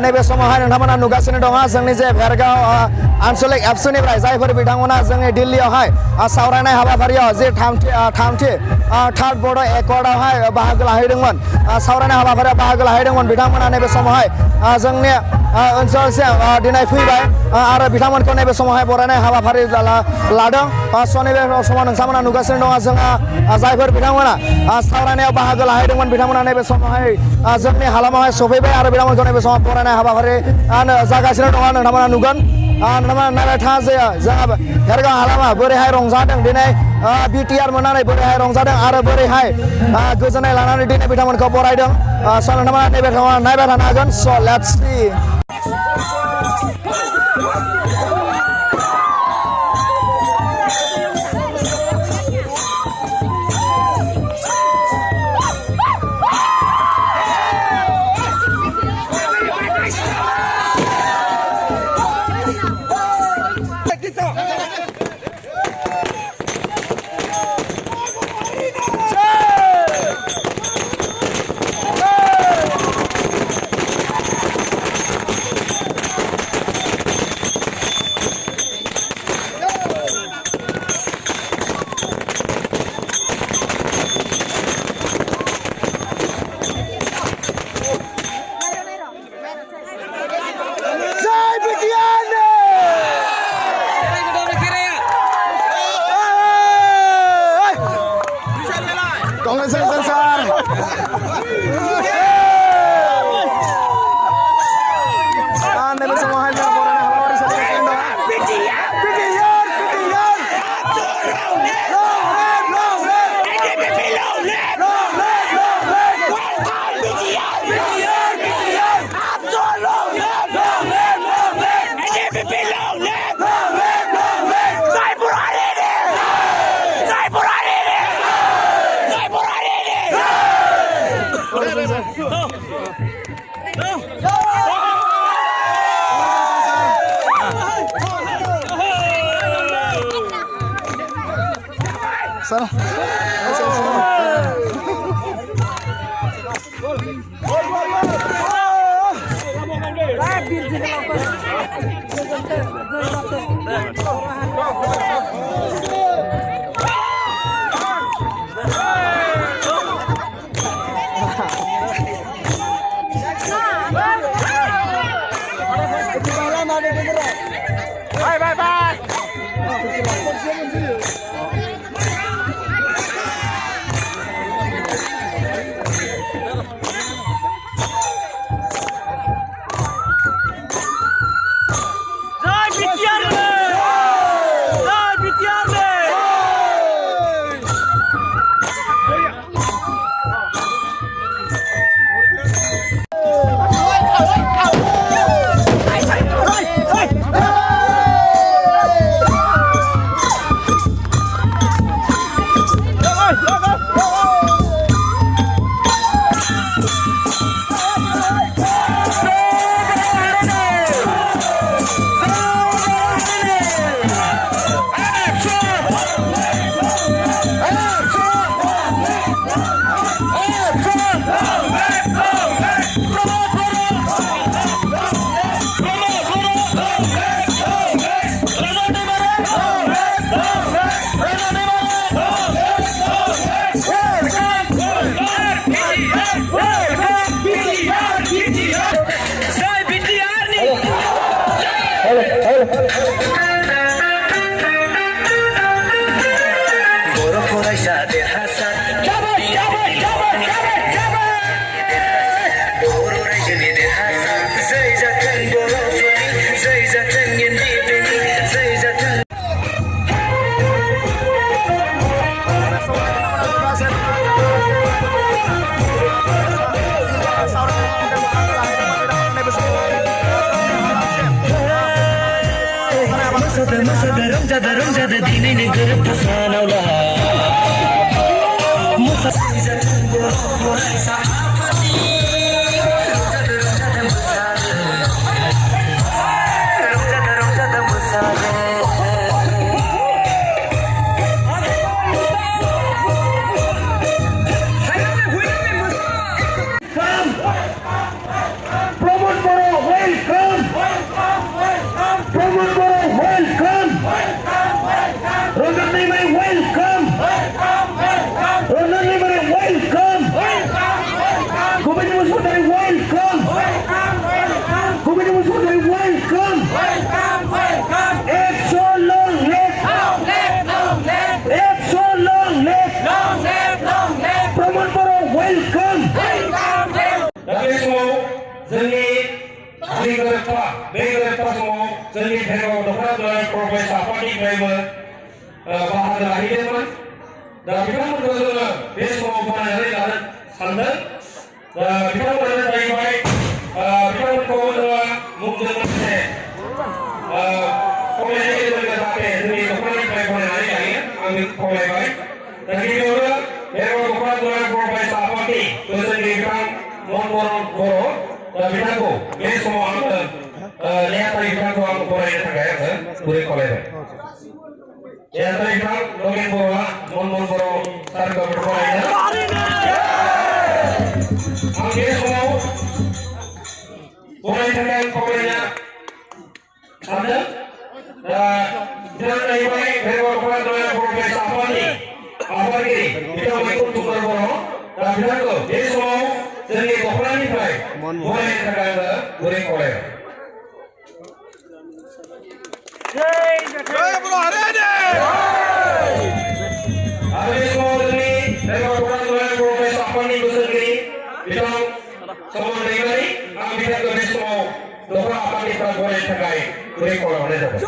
नैबे समावहाय नोंथांमोना नुगासिनो दङ जोंनि जे भेरगाव आनसलिक एबसुनिफ्राय जायफोर बिथांमोना जोंनि दिल्लीयावहाय सावरायनाय हाबाफारियाव जे थामथि थार्ड बर्ड एकर्डआवहाय बाहागो लाहैदोंमोन सावरायनाय हाबाफारियाव बाहागो लाहैदोंमोन बिथांमोना नैबे समावहाय जोंनि ओनसोलसिम दिनै फैबाय आरो बिथांमोनखौ नैबे समावहाय बरायनाय हाबाफारि लादों नैबे समाव नोंथांमोना नुगासिनो दङ जोंहा जायफोर बिथांमोना सावरायनायाव बाहागो लाहैदोंमोन बिथांमोना नैबे समावहाय जोंनि हालामावहाय सफैबाय आरो बिथांमोनखौ नैबे समाव बरायनाय हाबाफारि जागासिनो दङ नोंथांमोना नुगोन नोंथांमोना नायबाय था जे जोंहा भेरगाव हालामा बोरैहाय रंजादों दिनै बिटिआर मोननानै बोरैहाय रंजादों आरो बोरैहाय गोजोननाय लानानै दिनै बिथांमोनखौ बरायदों स' नोंथांमोना नैबे नायबाय थानो हागोन स' लेट्स सी रंजादा दिनैनो गोरोबथा सानावला बे गोरोबथा समाव जोंनि भेरगाव दख'ना दुलाराय बर' फरायसा आफादनिफ्रायबो बाहागो लाहैदोंमोन दा बिथांमोनखौ जोङो बे समाव बानायनानै लानो सानदों दा बिथांमोनानो जाहैबाय बिथांमोनखौ जोङो मुंजों लोगोसे खावलायनाय लोगो लोगो जाहाथे जोंनि दख'नानिफ्राय बानायनानै लायो आं बेखौ खावलायबाय दा गिबियावनो भेरगाव दख'ना दुलाराय बर' फरायसा आफादनि बोसोरगिरि बिथां मनमोहन बर' दा बिथांखौ बे समाव आङो नेहाथारि बिथांखौ आं बरायनो थाखाय आङो गुरै खावलायबाय नेहाथारि बिथां नगेन बर'आ मनमोहन बर' सारखौ बरायनो आं बे समाव बरायनो थाखाय आं खावलायनो सानदों दा बिथाङा जाहैबाय भेरगाव दख'ना दुलाराय बर' फरायसा आफादनि आफादगिरि बिथां मैखुन कुमार बर' दा बिथांखौ बे समाव जोंनि दख'नानिफ्राय बरायनो थाखाय आङो गुरै खावलायबाय आरो बे समाव जोंनि भेरगाव दख'ना दुलाराय बर' फरायसा आफादनि बोसोरगिरि बिथां समन दैमारि आं बिथांखौ बे समाव दख'ना आफादनिफ्राय बरायनो थाखाय गुरै खावलायहरनाय जाबाय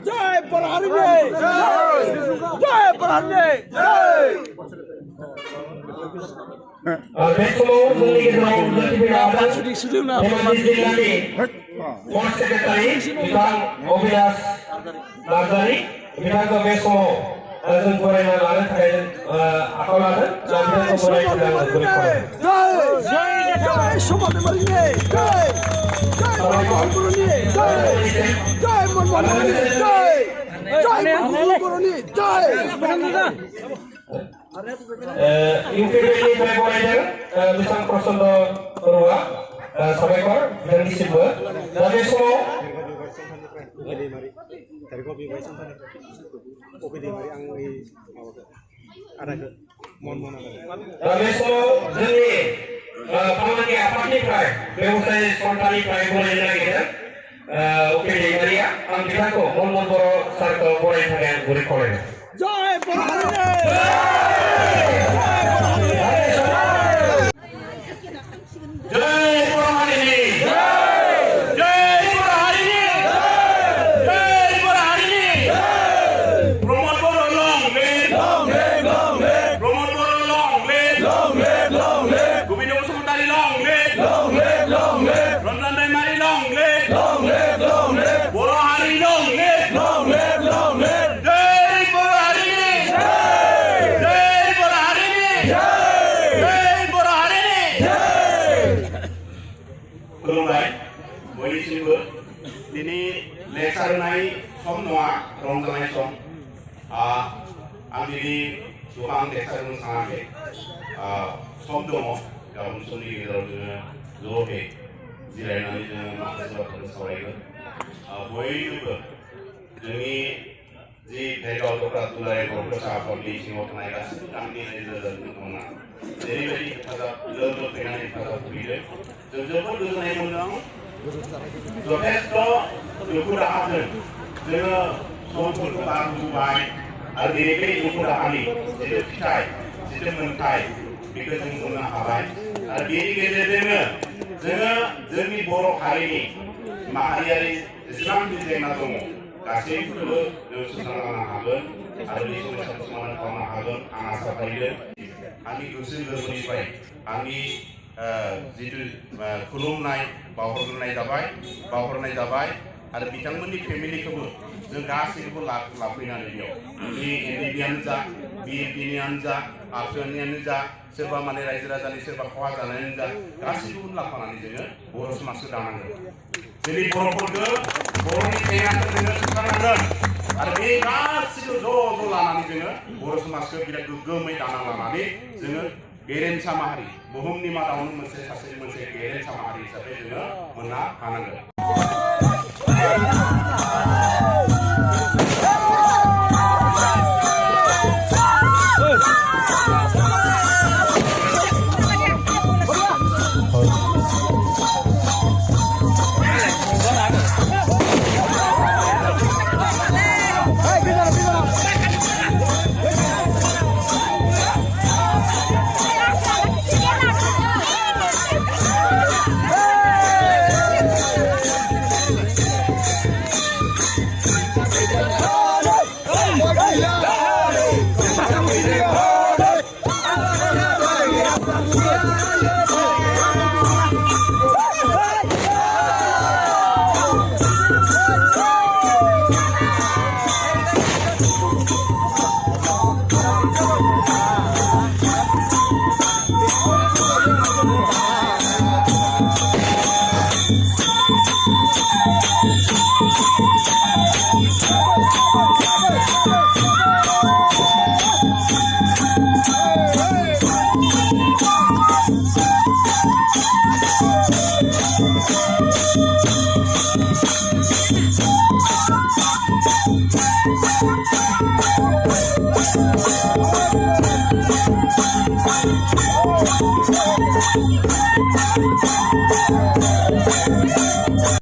जय बरहारिने जय बरहारिने बे समाव जोंनि गेजेराव जिल्लानि फर्स सेक्रेटारि बिथां अबिनाश नार्जारि बिथांखौ बे समाव जों बरायना लानो थाखाय आखायाव लादों दा बिथांखौ बरायनो थाखाय आं गुरै खावलायबाय जय समाज मरिने जय मनमोहन बर'नि जय जय मनमोहन बर'नि जय जय मनमोहन बर'नि जय इउपिनिफ्राय बरायदों बिथां प्रचन्ड बर'आ साबायखर बिथांनिसिमबो दा बे समाव दा बे समाव जोंनि फालांगि आफादनिफ्राय बेवसाय सन्थानिफ्राय बरायनो नागिरदों उपेन दैमारिया आं बिथांखौ मनमोहन बर' सारखौ बरायनो थाखाय आं गुरै खावलायबाय जय बरहारिने बयनिसिमबो दिनै लेक्सार होनाय सम नङा रंजानाय सम आं दिनै गोबां लेक्सार होनो सानाखै सम दङ गाबोन समनि गेजेराव जोङो ज'है जिरायनानै जोङो माखासे बाथ्राखौ सावरायगोन बयनोबो जोंनि जि भेरगाव दख'ना दुलाराय बर' फरायसा आफादनि सिङाव थानाय गासैबो गामिनि रायजो राजा बिथांमोना जेरैबायदि हेफाजाब लोगो फैनानै हेफाजाब होफैदों जों जोबोद गोजोननाय मोनदों जथेस्थ' दुखु दाहाजों जोङो समफोरखौ बारबोबाय आरो दिनै बे दुखु दाहानि जिथु फिथाइ जिथु मोन्थाय बेखौ जों मोननो हाबाय आरो बेनि गेजेरजोंनो जोङो जोंनि बर' हारिनि माहारियारि जेसेबां जेंना दङ गासैखौबो जों सुस्रांना लानो हागोन आरो बे समस्याखौ समाधान खालामनो हागोन आं आसा फारिदों आंनि गोसो गोरबोनिफ्राय आंनि जितु खुलुमनाय बावहरनाय जाबाय आरो बिथांमोननि फेमिलिखौबो जों गासैखौबो लाफैनानै बेयाव बे एनडिपियानो जा बिएनपिनियानो जा आफसुनियानो जा सोरबा माने रायजो राजानि सोरबा खहा जानायानो जा गासैखौबो लाफानानै जोङो बर' समाजखौ दानांगोन जोंनि बर'फोरखौ बर'नि जेंनाखौ जोङो सुस्रांनांगोन आरो बे गासैखौ ज' लानानै जोङो बर' समाजखौ बिराद गोग्गोमै दाना लानानै जोङो गेरेमसा माहारि बुहुमनि मादावनो मोनसे गेरेमसा माहारि हिसाबै जोङो मोननो हानांगोन Hey!